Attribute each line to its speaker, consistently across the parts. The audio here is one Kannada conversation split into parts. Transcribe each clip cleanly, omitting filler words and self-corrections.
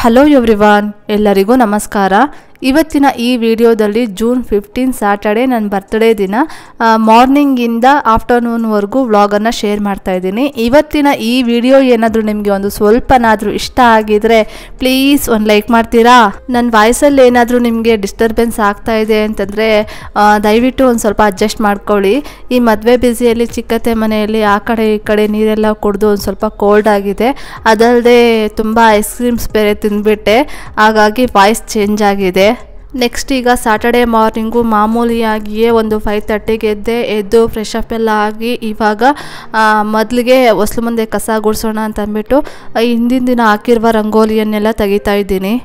Speaker 1: ಹಲೋ ಎವ್ರಿವಾನ್, ಎಲ್ಲರಿಗೂ ನಮಸ್ಕಾರ. ಇವತ್ತಿನ ಈ ವಿಡಿಯೋದಲ್ಲಿ ಜೂನ್ 15 ಸ್ಯಾಟರ್ಡೇ ನನ್ನ ಬರ್ತ್ಡೇ ದಿನ ಮಾರ್ನಿಂಗಿಂದ ಆಫ್ಟರ್ನೂನ್ವರೆಗೂ ವ್ಲಾಗನ್ನು ಶೇರ್ ಮಾಡ್ತಾ ಇದ್ದೀನಿ. ಇವತ್ತಿನ ಈ ವಿಡಿಯೋ ಏನಾದರೂ ನಿಮಗೆ ಒಂದು ಸ್ವಲ್ಪನಾದರೂ ಇಷ್ಟ ಆಗಿದ್ರೆ ಪ್ಲೀಸ್ ಒಂದು ಲೈಕ್ ಮಾಡ್ತೀರಾ? ನನ್ನ ವಾಯ್ಸಲ್ಲಿ ಏನಾದರೂ ನಿಮಗೆ ಡಿಸ್ಟರ್ಬೆನ್ಸ್ ಆಗ್ತಾ ಇದೆ ಅಂತಂದರೆ ದಯವಿಟ್ಟು ಒಂದು ಸ್ವಲ್ಪ ಅಡ್ಜಸ್ಟ್ ಮಾಡ್ಕೊಳ್ಳಿ. ಈ ಮದುವೆ ಬ್ಯುಸಿಯಲ್ಲಿ ಚಿಕ್ಕತ್ತೆ ಮನೆಯಲ್ಲಿ ಆ ಕಡೆ ಈ ಕಡೆ ನೀರೆಲ್ಲ ಕುಡಿದು ಒಂದು ಸ್ವಲ್ಪ ಕೋಲ್ಡ್ ಆಗಿದೆ. ಅದಲ್ಲದೆ ತುಂಬ ಐಸ್ ಕ್ರೀಮ್ಸ್ ಬೇರೆ ತಿಂದ್ಬಿಟ್ಟೆ, ಹಾಗಾಗಿ ವಾಯ್ಸ್ ಚೇಂಜ್ ಆಗಿದೆ. ನೆಕ್ಸ್ಟ್ ಈಗ ಸ್ಯಾಟರ್ಡೇ ಮಾರ್ನಿಂಗು ಮಾಮೂಲಿಯಾಗಿಯೇ ಒಂದು 5:30ಗೆ ಎದ್ದು ಫ್ರೆಶ್ ಅಪ್ ಎಲ್ಲ ಆಗಿ ಇವಾಗ ಮೊದಲಿಗೆ ಹೊಸ್ಲು ಮುಂದೆ ಕಸ ಗುಡಿಸೋಣ ಅಂತ ಅಂದ್ಬಿಟ್ಟು ಹಿಂದಿನ ದಿನ ಹಾಕಿರುವ ರಂಗೋಲಿಯನ್ನೆಲ್ಲ ತೆಗಿತಾ ಇದ್ದೀನಿ.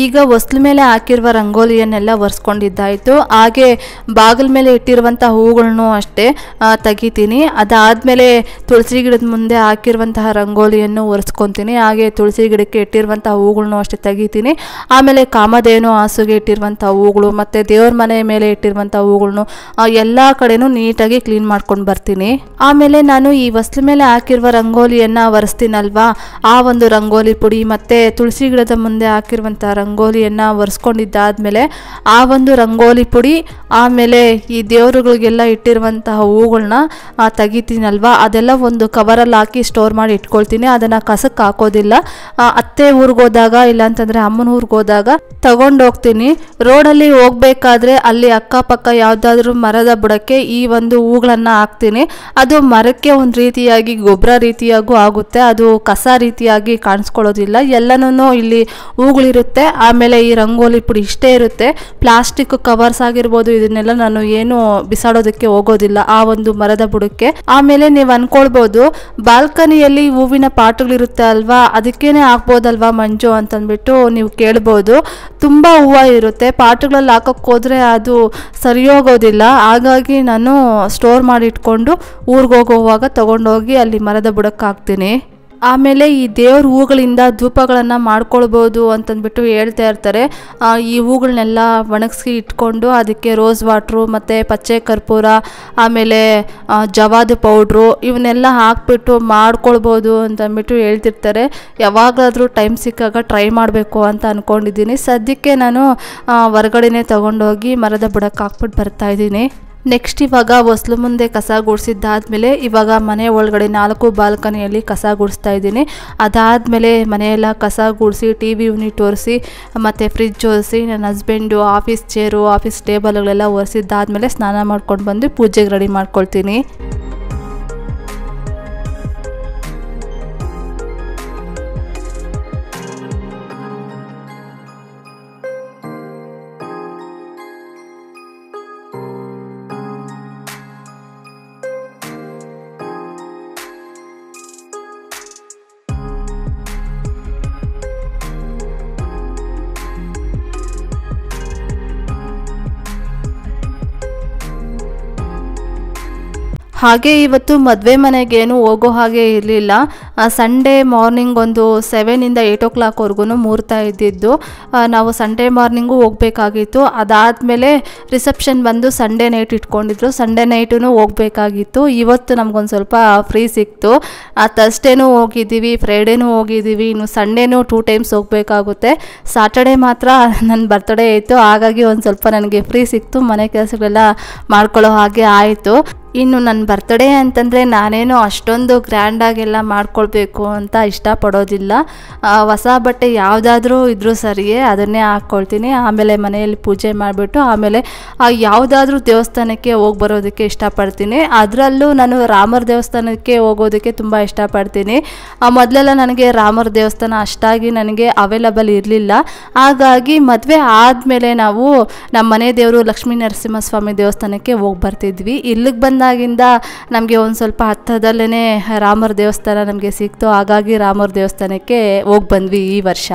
Speaker 1: ಈಗ ಹೊಸ್ಲ ಮೇಲೆ ಹಾಕಿರುವ ರಂಗೋಲಿಯನ್ನೆಲ್ಲ ಒರೆಸ್ಕೊಂಡಿದ್ದಾಯಿತು. ಹಾಗೆ ಬಾಗಿಲ ಮೇಲೆ ಇಟ್ಟಿರುವಂಥ ಹೂಗಳನ್ನೂ ಅಷ್ಟೇ ತೆಗಿತೀನಿ. ಅದಾದಮೇಲೆ ತುಳಸಿ ಗಿಡದ ಮುಂದೆ ಹಾಕಿರುವಂತಹ ರಂಗೋಲಿಯನ್ನು ಒರೆಸ್ಕೊತೀನಿ. ಹಾಗೆ ತುಳಸಿ ಗಿಡಕ್ಕೆ ಇಟ್ಟಿರುವಂಥ ಹೂಗಳನ್ನೂ ಅಷ್ಟೇ ತೆಗಿತೀನಿ. ಆಮೇಲೆ ಕಾಮಧೇನು ಹಾಸುಗೆ ಇಟ್ಟಿರುವಂಥ ಹೂಗಳು ಮತ್ತು ದೇವ್ರ ಮನೆ ಮೇಲೆ ಇಟ್ಟಿರುವಂಥ ಹೂಗಳನ್ನು ಎಲ್ಲ ಕಡೆನೂ ನೀಟಾಗಿ ಕ್ಲೀನ್ ಮಾಡ್ಕೊಂಡು ಬರ್ತೀನಿ. ಆಮೇಲೆ ನಾನು ಈ ಹೊಸ್ಲ ಮೇಲೆ ಹಾಕಿರುವ ರಂಗೋಲಿಯನ್ನು ಒರೆಸ್ತೀನಲ್ವಾ, ಆ ಒಂದು ರಂಗೋಲಿ ಪುಡಿ ಮತ್ತು ತುಳಸಿ ಗಿಡದ ಮುಂದೆ ಹಾಕಿರುವಂಥ ರಂಗೋಲಿಯನ್ನು ಒರೆಸ್ಕೊಂಡಿದ್ದಾದ್ಮೇಲೆ ಆ ಒಂದು ರಂಗೋಲಿ ಪುಡಿ ಆಮೇಲೆ ಈ ದೇವರುಗಳಿಗೆಲ್ಲ ಇಟ್ಟಿರುವಂತಹ ಹೂಗಳನ್ನ ತೆಗಿತೀನಲ್ವಾ, ಅದೆಲ್ಲ ಒಂದು ಕವರಲ್ಲಿ ಹಾಕಿ ಸ್ಟೋರ್ ಮಾಡಿ ಇಟ್ಕೊಳ್ತೀನಿ. ಅದನ್ನು ಕಸಕ್ಕೆ ಹಾಕೋದಿಲ್ಲ. ಅತ್ತೆ ಊರಿಗೋದಾಗ ಇಲ್ಲಾಂತಂದರೆ ಅಮ್ಮನ ಊರಿಗೋದಾಗ ತಗೊಂಡೋಗ್ತೀನಿ. ರೋಡಲ್ಲಿ ಹೋಗ್ಬೇಕಾದ್ರೆ ಅಲ್ಲಿ ಅಕ್ಕಪಕ್ಕ ಯಾವುದಾದ್ರೂ ಮರದ ಬುಡಕ್ಕೆ ಈ ಒಂದು ಹೂಗಳನ್ನು ಹಾಕ್ತೀನಿ. ಅದು ಮರಕ್ಕೆ ಒಂದು ರೀತಿಯಾಗಿ ಗೊಬ್ಬರ ರೀತಿಯಾಗೂ ಆಗುತ್ತೆ, ಅದು ಕಸ ರೀತಿಯಾಗಿ ಕಾಣಿಸ್ಕೊಳ್ಳೋದಿಲ್ಲ. ಎಲ್ಲನೂ ಇಲ್ಲಿ ಹೂಗಳಿರುತ್ತೆ. ಆಮೇಲೆ ಈ ರಂಗೋಲಿ ಪುಡಿ ಇಷ್ಟೇ ಇರುತ್ತೆ. ಪ್ಲಾಸ್ಟಿಕ್ ಕವರ್ಸ್ ಆಗಿರ್ಬೋದು ಇದನ್ನೆಲ್ಲ ನಾನು ಏನು ಬಿಸಾಡೋದಕ್ಕೆ ಹೋಗೋದಿಲ್ಲ ಆ ಒಂದು ಮರದ ಬುಡಕ್ಕೆ. ಆಮೇಲೆ ನೀವು ಅನ್ಕೊಳ್ಬೋದು ಬಾಲ್ಕನಿಯಲ್ಲಿ ಹೂವಿನ ಪಾಟ್ಗಳಿರುತ್ತೆ ಅಲ್ವಾ, ಅದಕ್ಕೇನೆ ಹಾಕ್ಬೋದಲ್ವಾ ಮಂಜು ಅಂತಂದ್ಬಿಟ್ಟು ನೀವು ಕೇಳ್ಬೋದು. ತುಂಬ ಹೂವು ಇರುತ್ತೆ, ಪಾಟ್ಗಳಲ್ಲಿ ಹಾಕಕ್ಕೆ ಹೋದರೆ ಅದು ಸರಿ ಹೋಗೋದಿಲ್ಲ. ಹಾಗಾಗಿ ನಾನು ಸ್ಟೋರ್ ಮಾಡಿ ಇಟ್ಕೊಂಡು ಊರಿಗೆ ಹೋಗುವಾಗ ತಗೊಂಡೋಗಿ ಅಲ್ಲಿ ಮರದ ಬುಡಕ್ಕೆ ಹಾಕ್ತೀನಿ. ಆಮೇಲೆ ಈ ದೇವ್ರ ಹೂಗಳಿಂದ ಧೂಪಗಳನ್ನು ಮಾಡ್ಕೊಳ್ಬೋದು ಅಂತಂದ್ಬಿಟ್ಟು ಹೇಳ್ತಾ ಇರ್ತಾರೆ. ಈ ಹೂಗಳನ್ನೆಲ್ಲ ಒಣಗಿಸಿ ಇಟ್ಕೊಂಡು ಅದಕ್ಕೆ ರೋಸ್ ವಾಟ್ರು ಮತ್ತು ಪಚ್ಚೆ ಕರ್ಪೂರ ಆಮೇಲೆ ಜವಾದು ಪೌಡ್ರು ಇವನ್ನೆಲ್ಲ ಹಾಕ್ಬಿಟ್ಟು ಮಾಡ್ಕೊಳ್ಬೋದು ಅಂತಂದ್ಬಿಟ್ಟು ಹೇಳ್ತಿರ್ತಾರೆ. ಯಾವಾಗಾದರೂ ಟೈಮ್ ಸಿಕ್ಕಾಗ ಟ್ರೈ ಮಾಡಬೇಕು ಅಂತ ಅಂದ್ಕೊಂಡಿದ್ದೀನಿ. ಸದ್ಯಕ್ಕೆ ನಾನು ಹೊರಗಡೆನೇ ತೊಗೊಂಡೋಗಿ ಮರದ ಬುಡಕ್ಕೆ ಹಾಕ್ಬಿಟ್ಟು ಬರ್ತಾಯಿದ್ದೀನಿ. ನೆಕ್ಸ್ಟ್ ಇವಾಗ ಹೊಸ್ಲು ಮುಂದೆ ಕಸ ಗುಡಿಸಿದ್ದಾದಮೇಲೆ ಇವಾಗ ಮನೆ ಒಳಗಡೆ 4 ಬಾಲ್ಕನಿಯಲ್ಲಿ ಕಸ ಗುಡಿಸ್ತಾ ಇದ್ದೀನಿ. ಅದಾದಮೇಲೆ ಮನೆಯೆಲ್ಲ ಕಸ ಗುಡಿಸಿ TV ಯೂನಿಟ್ ಒರೆಸಿ ಮತ್ತು ಫ್ರಿಜ್ ಒರೆಸಿ ನನ್ನ ಹಸ್ಬೆಂಡು ಆಫೀಸ್ ಚೇರು ಆಫೀಸ್ ಟೇಬಲ್ಗಳೆಲ್ಲ ಒರೆಸಿದ್ದಾದಮೇಲೆ ಸ್ನಾನ ಮಾಡ್ಕೊಂಡು ಬಂದು ಪೂಜೆಗೆ ರೆಡಿ ಮಾಡ್ಕೊಳ್ತೀನಿ. ಹಾಗೆ ಇವತ್ತು ಮದುವೆ ಮನೆಗೇನು ಹೋಗೋ ಹಾಗೆ ಇರಲಿಲ್ಲ. ಸಂಡೇ ಮಾರ್ನಿಂಗ್ ಒಂದು 7 ಇಂದ 8 o'clockವರೆಗೂ ಮುಹೂರ್ತ ಇದ್ದಿದ್ದು. ನಾವು ಸಂಡೇ ಮಾರ್ನಿಂಗು ಹೋಗಬೇಕಾಗಿತ್ತು. ಅದಾದಮೇಲೆ ರಿಸೆಪ್ಷನ್ ಬಂದು ಸಂಡೇ ನೈಟ್ ಇಟ್ಕೊಂಡಿದ್ರು. ಸಂಡೇ ನೈಟೂ ಹೋಗಬೇಕಾಗಿತ್ತು. ಇವತ್ತು ನಮಗೊಂದು ಸ್ವಲ್ಪ ಫ್ರೀ ಸಿಕ್ತು. ಥರ್ಸ್ಡೇನೂ ಹೋಗಿದ್ದೀವಿ, ಫ್ರೈಡೇನೂ ಹೋಗಿದ್ದೀವಿ, ಇನ್ನು ಸಂಡೇನೂ 2 times ಹೋಗಬೇಕಾಗುತ್ತೆ. ಸ್ಯಾಟರ್ಡೇ ಮಾತ್ರ ನನ್ನ ಬರ್ತ್ಡೇ ಇತ್ತು, ಹಾಗಾಗಿ ಒಂದು ಸ್ವಲ್ಪ ನನಗೆ ಫ್ರೀ ಸಿಕ್ತು. ಮನೆ ಕೆಲಸಗಳೆಲ್ಲ ಮಾಡ್ಕೊಳ್ಳೋ ಹಾಗೆ ಆಯಿತು. ಇನ್ನು ನನ್ನ ಬರ್ತ್ಡೇ ಅಂತಂದರೆ ನಾನೇನೋ ಅಷ್ಟೊಂದು ಗ್ರ್ಯಾಂಡಾಗೆಲ್ಲ ಮಾಡ್ಕೊಳ್ಬೇಕು ಅಂತ ಇಷ್ಟಪಡೋದಿಲ್ಲ. ಹೊಸ ಬಟ್ಟೆ ಯಾವುದಾದ್ರೂ ಇದ್ರೂ ಸರಿಯೇ ಅದನ್ನೇ ಹಾಕ್ಕೊಳ್ತೀನಿ. ಆಮೇಲೆ ಮನೆಯಲ್ಲಿ ಪೂಜೆ ಮಾಡಿಬಿಟ್ಟು ಆಮೇಲೆ ಯಾವುದಾದ್ರೂ ದೇವಸ್ಥಾನಕ್ಕೆ ಹೋಗಿ ಬರೋದಕ್ಕೆ ಇಷ್ಟಪಡ್ತೀನಿ. ಅದರಲ್ಲೂ ನಾನು ರಾಮರ ದೇವಸ್ಥಾನಕ್ಕೆ ಹೋಗೋದಕ್ಕೆ ತುಂಬ ಇಷ್ಟಪಡ್ತೀನಿ. ಮೊದಲೆಲ್ಲ ನನಗೆ ರಾಮರ ದೇವಸ್ಥಾನ ಅಷ್ಟಾಗಿ ನನಗೆ ಅವೈಲಬಲ್ ಇರಲಿಲ್ಲ. ಹಾಗಾಗಿ ಮದುವೆ ಆದಮೇಲೆ ನಾವು ನಮ್ಮ ಮನೆ ದೇವರು ಲಕ್ಷ್ಮೀ ನರಸಿಂಹಸ್ವಾಮಿ ದೇವಸ್ಥಾನಕ್ಕೆ ಹೋಗಿ ಬರ್ತಿದ್ವಿ. ಇಲ್ಲಿಗೆ ಬಂದ ಹಾಸನಾಗಿಂದ ನಮಗೆ ಒಂದು ಸ್ವಲ್ಪ ಹತ್ತಿರದಲ್ಲೇ ರಾಮರ ದೇವಸ್ಥಾನ ನಮಗೆ ಸಿಕ್ತು. ಹಾಗಾಗಿ ರಾಮರ ದೇವಸ್ಥಾನಕ್ಕೆ ಹೋಗಿ ಬಂದ್ವಿ ಈ ವರ್ಷ.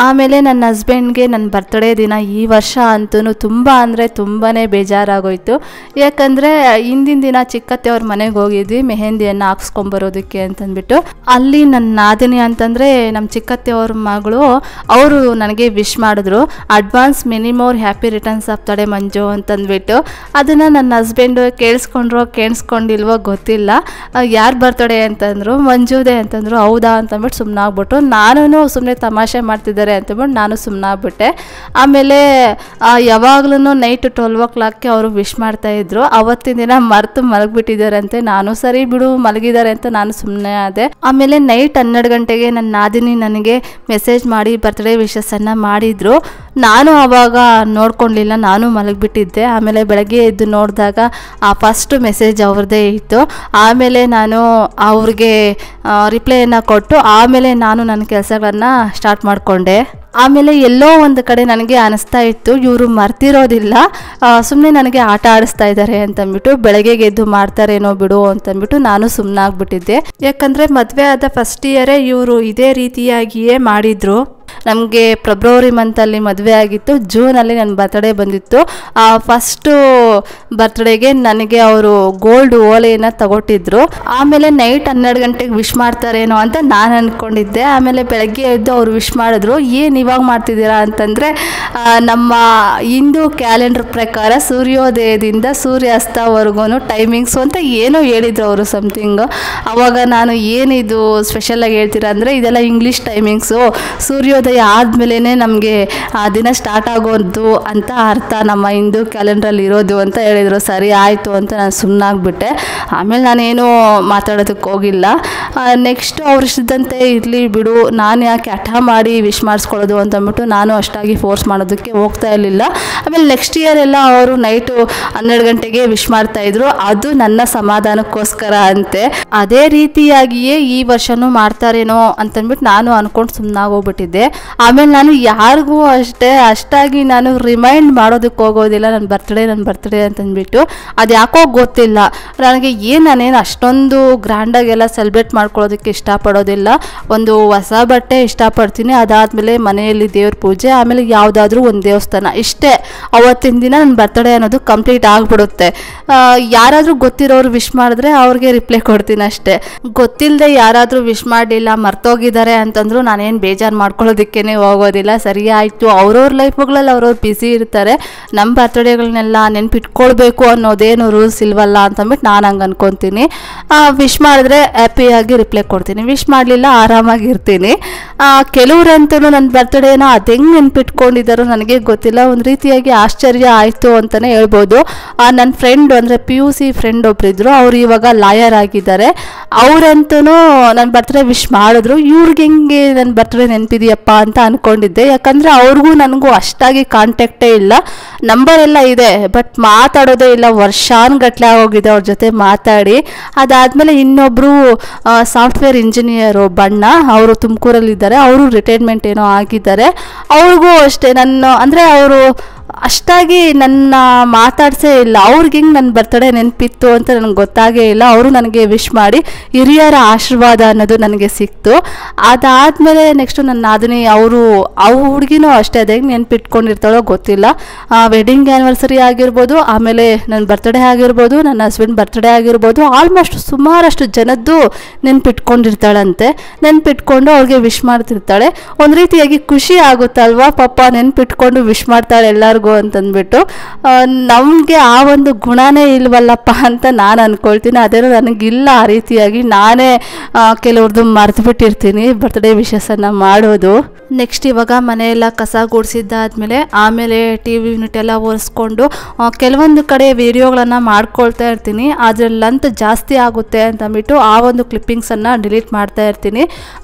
Speaker 1: ಆಮೇಲೆ ನನ್ನ ಹಸ್ಬೆಂಡ್ಗೆ ನನ್ನ ಬರ್ತ್ಡೇ ದಿನ ಈ ವರ್ಷ ಅಂತೂ ತುಂಬ ಅಂದರೆ ತುಂಬಾ ಬೇಜಾರಾಗೋಯ್ತು. ಯಾಕಂದರೆ ಹಿಂದಿನ ದಿನ ಚಿಕ್ಕತ್ತೆಯವ್ರ ಮನೆಗೆ ಹೋಗಿದ್ವಿ ಮೆಹಂದಿಯನ್ನು ಹಾಕ್ಸ್ಕೊಂಬರೋದಕ್ಕೆ ಅಂತಂದ್ಬಿಟ್ಟು. ಅಲ್ಲಿ ನನ್ನ ನಾದಿನಿ ಅಂತಂದರೆ ನಮ್ಮ ಚಿಕ್ಕತ್ತೆಯವ್ರ ಮಗಳು, ಅವರು ನನಗೆ ವಿಶ್ ಮಾಡಿದ್ರು, advance many more happy returns of the day Manju ಅಂತಂದ್ಬಿಟ್ಟು. ಅದನ್ನು ನನ್ನ ಹಸ್ಬೆಂಡು ಕೇಳಿಸ್ಕೊಂಡಿಲ್ವೋ ಗೊತ್ತಿಲ್ಲ. ಯಾರು ಬರ್ತ್ಡೇ ಅಂತಂದರು, ಮಂಜುದೇ ಅಂತಂದರು. ಹೌದಾ ಅಂತಂದ್ಬಿಟ್ಟು ಸುಮ್ಮನಾಗ್ಬಿಟ್ಟು, ನಾನು ಸುಮ್ಮನೆ ತಮಾಷೆ ಮಾಡ್ತಿದ್ದಾರೆ ಅಂತಂದ್ಬಿಟ್ಟು ನಾನು ಸುಮ್ಮನಾಗ್ಬಿಟ್ಟೆ. ಆಮೇಲೆ ಯಾವಾಗ್ಲೂ ನೈಟ್ 12 o'clockಗೆ ಅವರು ವಿಶ್ ಮಾಡ್ತಾಯಿದ್ರು. ಅವತ್ತಿನ ದಿನ ಮಲಗಿಬಿಟ್ಟಿದ್ದಾರಂತೆ. ನಾನು ಸರಿ ಬಿಡು ಮಲಗಿದ್ದಾರೆ ಅಂತ ನಾನು ಸುಮ್ಮನೆ ಆದೆ. ಆಮೇಲೆ ನೈಟ್ 12 ಗಂಟೆಗೆ ನನ್ನ ನಾದಿನಿ ನನಗೆ ಮೆಸೇಜ್ ಮಾಡಿ ಬರ್ತ್ಡೇ ವಿಶಸ್ಸನ್ನು ಮಾಡಿದರು. ನಾನು ಆವಾಗ ನೋಡ್ಕೊಳ್ಳಿಲ್ಲ, ನಾನು ಮಲಗಿಬಿಟ್ಟಿದ್ದೆ. ಆಮೇಲೆ ಬೆಳಗ್ಗೆ ಎದ್ದು ನೋಡಿದಾಗ ಆ ಫಸ್ಟ್ ಮೆಸೇಜ್ ಅವ್ರದ್ದೇ ಇತ್ತು. ಆಮೇಲೆ ನಾನು ಅವ್ರಿಗೆ ರಿಪ್ಲೈಯನ್ನು ಕೊಟ್ಟು ಆಮೇಲೆ ನಾನು ನನ್ನ ಕೆಲಸಗಳನ್ನು ಸ್ಟಾರ್ಟ್ ಮಾಡಿಕೊಂಡೆ. ಆಮೇಲೆ ಎಲ್ಲೋ ಒಂದು ಕಡೆ ನನಗೆ ಅನಿಸ್ತಾ ಇತ್ತು, ಇವರು ಮರ್ತಿರೋದಿಲ್ಲ, ಸುಮ್ಮನೆ ನನಗೆ ಆಟ ಆಡಿಸ್ತಾ ಇದ್ದಾರೆ ಅಂತಂದ್ಬಿಟ್ಟು. ಬೆಳಗ್ಗೆಗೆ ಎದ್ದು ಮಾಡ್ತಾರೇನೋ ಬಿಡು ಅಂತಂದ್ಬಿಟ್ಟು ನಾನು ಸುಮ್ಮನಾಗ್ಬಿಟ್ಟಿದ್ದೆ. ಯಾಕಂದರೆ ಮದುವೆ ಆದ ಫಸ್ಟ್ ಇಯರೇ ಇವರು ಇದೇ ರೀತಿಯಾಗಿಯೇ ಮಾಡಿದರು. ನಮಗೆ ಫೆಬ್ರವರಿ ಮಂತಲ್ಲಿ ಮದುವೆ ಆಗಿತ್ತು, ಜೂನಲ್ಲಿ ನನ್ನ ಬರ್ತ್ಡೇ ಬಂದಿತ್ತು. ಫಸ್ಟು ಬರ್ತ್ಡೇಗೆ ನನಗೆ ಅವರು ಗೋಲ್ಡ್ ಓಲೆಯನ್ನು ತಗೊಟ್ಟಿದ್ರು. ಆಮೇಲೆ ನೈಟ್ 12 ಗಂಟೆಗೆ ವಿಶ್ ಮಾಡ್ತಾರೇನೋ ಅಂತ ನಾನು ಅಂದ್ಕೊಂಡಿದ್ದೆ. ಆಮೇಲೆ ಬೆಳಗ್ಗೆ ಎದ್ದು ಅವರು ವಿಶ್ ಮಾಡಿದ್ರು. ಏನು ಇವಾಗ ಮಾಡ್ತಿದ್ದೀರಾ ಅಂತಂದರೆ, ನಮ್ಮ ಹಿಂದೂ ಕ್ಯಾಲೆಂಡರ್ ಪ್ರಕಾರ ಸೂರ್ಯೋದಯದಿಂದ ಸೂರ್ಯಾಸ್ತವರೆಗೂ ಟೈಮಿಂಗ್ಸು ಅಂತ ಏನೋ ಹೇಳಿದ್ರು ಅವರು ಸಮಥಿಂಗು. ಆವಾಗ ನಾನು ಏನಿದು ಸ್ಪೆಷಲಾಗಿ ಹೇಳ್ತೀರಾ ಅಂದರೆ, ಇದೆಲ್ಲ ಇಂಗ್ಲೀಷ್ ಟೈಮಿಂಗ್ಸು, ಸೂರ್ಯೋದಯ ಆದಮೇಲೆ ನಮಗೆ ಆ ದಿನ ಸ್ಟಾರ್ಟ್ ಆಗೋದು ಅಂತ ಅರ್ಥ ನಮ್ಮ ಹಿಂದೂ ಕ್ಯಾಲೆಂಡ್ರಲ್ಲಿ ಇರೋದು ಅಂತ ಹೇಳಿದರು. ಸರಿ ಆಯಿತು ಅಂತ ನಾನು ಸುಮ್ಮನಾಗ್ಬಿಟ್ಟೆ. ಆಮೇಲೆ ನಾನೇನು ಮಾತಾಡೋದಕ್ಕೆ ಹೋಗಿಲ್ಲ. ನೆಕ್ಸ್ಟು ಅವ್ರು ಇಷ್ಟದಂತೆ ಇರಲಿ ಬಿಡು, ನಾನು ಯಾಕೆ ಹಠ ಮಾಡಿ ವಿಶ್ ಮಾಡಿಸ್ಕೊಳ್ಳೋದು ಅಂತಂದ್ಬಿಟ್ಟು ನಾನು ಅಷ್ಟಾಗಿ ಫೋರ್ಸ್ ಮಾಡೋದಕ್ಕೆ ಹೋಗ್ತಾ ಇರಲಿಲ್ಲ. ಆಮೇಲೆ ನೆಕ್ಸ್ಟ್ ಇಯರ್ ಎಲ್ಲ ಅವರು ನೈಟು 12 ಗಂಟೆಗೆ ವಿಶ್ ಮಾಡ್ತಾಯಿದ್ರು. ಅದು ನನ್ನ ಸಮಾಧಾನಕ್ಕೋಸ್ಕರ ಅಂತೆ. ಅದೇ ರೀತಿಯಾಗಿಯೇ ಈ ವರ್ಷವೂ ಮಾಡ್ತಾರೇನೋ ಅಂತಂದ್ಬಿಟ್ಟು ನಾನು ಅಂದ್ಕೊಂಡು ಸುಮ್ಮನಾಗೋಗ್ಬಿಟ್ಟಿದ್ದೆ. ಆಮೇಲೆ ನಾನು ಯಾರಿಗೂ ಅಷ್ಟಾಗಿ ನಾನು ರಿಮೈಂಡ್ ಮಾಡೋದಕ್ಕೆ ಹೋಗೋದಿಲ್ಲ ನನ್ನ ಬರ್ತ್ಡೇ ಅಂತಂದ್ಬಿಟ್ಟು. ಅದು ಯಾಕೋ ಗೊತ್ತಿಲ್ಲ ನನಗೆ, ನಾನೇನು ಅಷ್ಟೊಂದು ಗ್ರ್ಯಾಂಡಾಗೆಲ್ಲ ಸೆಲೆಬ್ರೇಟ್ ಮಾಡ್ಕೊಳ್ಳೋದಕ್ಕೆ ಇಷ್ಟಪಡೋದಿಲ್ಲ. ಒಂದು ಹೊಸ ಬಟ್ಟೆ ಇಷ್ಟಪಡ್ತೀನಿ, ಅದಾದಮೇಲೆ ಮನೆಯಲ್ಲಿ ದೇವ್ರ ಪೂಜೆ, ಆಮೇಲೆ ಯಾವುದಾದ್ರೂ ಒಂದು ದೇವಸ್ಥಾನ, ಇಷ್ಟೇ. ಅವತ್ತಿನ ದಿನ ನನ್ನ ಬರ್ತ್ಡೇ ಅನ್ನೋದು ಕಂಪ್ಲೀಟ್ ಆಗಿಬಿಡುತ್ತೆ. ಯಾರಾದರೂ ಗೊತ್ತಿರೋರು ವಿಶ್ ಮಾಡಿದ್ರೆ ಅವ್ರಿಗೆ ರಿಪ್ಲೈ ಕೊಡ್ತೀನಿ ಅಷ್ಟೇ. ಗೊತ್ತಿಲ್ಲದೆ ಯಾರಾದರೂ ವಿಶ್ ಮಾಡಲಿಲ್ಲ, ಮರ್ತೋಗಿದ್ದಾರೆ ಅಂತಂದ್ರು ನಾನೇನು ಬೇಜಾರು ಮಾಡ್ಕೊಳ್ಳೋದಕ್ಕೆ ಹೋಗೋದಿಲ್ಲ. ಸರಿ ಆಯಿತು, ಅವ್ರವ್ರ ಲೈಫುಗಳಲ್ಲಿ ಅವ್ರವ್ರು ಬ್ಯುಸಿ ಇರ್ತಾರೆ. ನಮ್ಮ ಬರ್ತ್ಡೇಗಳನ್ನೆಲ್ಲ ನೆನ್ಪಿಟ್ಕೊಳ್ಬೇಕು ಅನ್ನೋದೇನು ರೂಲ್ಸ್ ಇಲ್ವಲ್ಲ ಅಂತಂದ್ಬಿಟ್ಟು ನಾನು ಹಂಗೆ ಅನ್ಕೊತೀನಿ. ವಿಶ್ ಮಾಡಿದ್ರೆ ಹ್ಯಾಪಿಯಾಗಿ ರಿಪ್ಲೈ ಕೊಡ್ತೀನಿ, ವಿಶ್ ಮಾಡಲಿಲ್ಲ ಆರಾಮಾಗಿರ್ತೀನಿ. ಕೆಲವ್ರಂತೂ ನನ್ನ ಬರ್ತ್ಡೇನ ಅದು ಹೆಂಗೆ ನೆನ್ಪಿಟ್ಕೊಂಡಿದ್ದಾರೋ ನನಗೆ ಗೊತ್ತಿಲ್ಲ. ಒಂದು ರೀತಿಯಾಗಿ ಆಶ್ಚರ್ಯ ಆಯಿತು ಅಂತಲೇ ಹೇಳ್ಬೋದು. ನನ್ನ ಫ್ರೆಂಡ್ ಅಂದರೆ PUC ಫ್ರೆಂಡ್ ಒಬ್ಬರಿದ್ದರು, ಅವರು ಇವಾಗ ಲಾಯರ್ ಆಗಿದ್ದಾರೆ. ಅವರಂತೂ ನನ್ನ ಬರ್ತ್ಡೇ ವಿಶ್ ಮಾಡಿದ್ರು. ಇವ್ರಿಗೆ ಹೆಂಗೆ ನನ್ನ ಬರ್ತ್ಡೇ ನೆನಪಿದೆಯಪ್ಪ ಅಂತ ಅಂದ್ಕೊಂಡಿದ್ದೆ. ಯಾಕಂದರೆ ಅವ್ರಿಗೂ ನನಗೂ ಅಷ್ಟಾಗಿ ಕಾಂಟ್ಯಾಕ್ಟೇ ಇಲ್ಲ. ನಂಬರ್ ಎಲ್ಲ ಇದೆ, ಬಟ್ ಮಾತಾಡೋದೇ ಇಲ್ಲ. ವರ್ಷಾನುಗಟ್ಲೆ ಆಗೋಗಿದೆ ಅವ್ರ ಜೊತೆ ಮಾತಾಡಿ. ಅದಾದಮೇಲೆ ಇನ್ನೊಬ್ಬರು ಸಾಫ್ಟ್ವೇರ್ ಇಂಜಿನಿಯರು ಬಣ್ಣ, ಅವರು ತುಮಕೂರಲ್ಲಿದ್ದಾರೆ. ಅವರು ರಿಟೈರ್ಮೆಂಟ್ ಏನೋ ಆಗಿದ್ದಾರೆ. ಅವ್ರಿಗೂ ಅಷ್ಟೇ ಅಂದರೆ ಅವರು ಅಷ್ಟಾಗಿ ನನ್ನ ಮಾತಾಡ್ಸೇ ಇಲ್ಲ. ಅವ್ರಿಗೆ ಹೆಂಗೆ ನನ್ನ ಬರ್ತ್ಡೇ ನೆನಪಿತ್ತು ಅಂತ ನನಗೆ ಗೊತ್ತಾಗೇ ಇಲ್ಲ. ಅವರು ನನಗೆ ವಿಶ್ ಮಾಡಿ ಹಿರಿಯರ ಆಶೀರ್ವಾದ ಅನ್ನೋದು ನನಗೆ ಸಿಕ್ತು. ಅದಾದಮೇಲೆ ನೆಕ್ಸ್ಟು ನನ್ನ ನಾದಿನಿ, ಆ ಹುಡುಗಿನೂ ಅಷ್ಟೇ, ಅದೇ ನೆನಪಿಟ್ಕೊಂಡಿರ್ತಾಳೋ ಗೊತ್ತಿಲ್ಲ. ವೆಡ್ಡಿಂಗ್ ಆ್ಯನಿವರ್ಸರಿ ಆಗಿರ್ಬೋದು, ಆಮೇಲೆ ನನ್ನ ಬರ್ತ್ಡೇ ಆಗಿರ್ಬೋದು, ನನ್ನ ಹಸ್ಬೆಂಡ್ ಬರ್ತ್ಡೇ ಆಗಿರ್ಬೋದು, ಆಲ್ಮೋಸ್ಟ್ ಸುಮಾರಷ್ಟು ಜನದ್ದು ನೆನಪಿಟ್ಕೊಂಡಿರ್ತಾಳಂತೆ. ನೆನಪಿಟ್ಕೊಂಡು ಅವ್ರಿಗೆ ವಿಶ್ ಮಾಡ್ತಿರ್ತಾಳೆ. ಒಂದು ರೀತಿಯಾಗಿ ಖುಷಿ ಆಗುತ್ತಲ್ವ, ಪಾಪ ನೆನಪಿಟ್ಕೊಂಡು ವಿಶ್ ಮಾಡ್ತಾಳೆ ಎಲ್ಲರಿಗೂ ಅಂತಂದ್ಬಿಟ್ಟು. ನಮಗೆ ಆ ಒಂದು ಗುಣನೇ ಇಲ್ವಲ್ಲಪ್ಪ ಅಂತ ನಾನು ಅಂದ್ಕೊಳ್ತೀನಿ. ಅದೇನೋ ನನಗಿಲ್ಲ ಆ ರೀತಿಯಾಗಿ. ನಾನೇ ಕೆಲವ್ರದ್ದು ಮರೆತು ಬಿಟ್ಟಿರ್ತೀನಿ ಬರ್ತ್ಡೇ ವಿಶಸ್ಸನ್ನು ಮಾಡೋದು. ನೆಕ್ಸ್ಟ್ ಇವಾಗ ಮನೆಯೆಲ್ಲ ಕಸ ಗುಡಿಸಿದ್ದಾದ್ಮೇಲೆ ಆಮೇಲೆ TV ಯೂನಿಟ್ ಎಲ್ಲ ಒರೆಸ್ಕೊಂಡು ಕೆಲವೊಂದು ಕಡೆ ವಿಡಿಯೋಗಳನ್ನು ಮಾಡ್ಕೊಳ್ತಾ ಇರ್ತೀನಿ. ಅದರಲ್ಲಂತೂ ಜಾಸ್ತಿ ಆಗುತ್ತೆ ಅಂತಂದ್ಬಿಟ್ಟು ಆ ಒಂದು ಕ್ಲಿಪ್ಪಿಂಗ್ಸನ್ನು ಡಿಲೀಟ್ ಮಾಡ್ತಾ ಇರ್ತೀನಿ.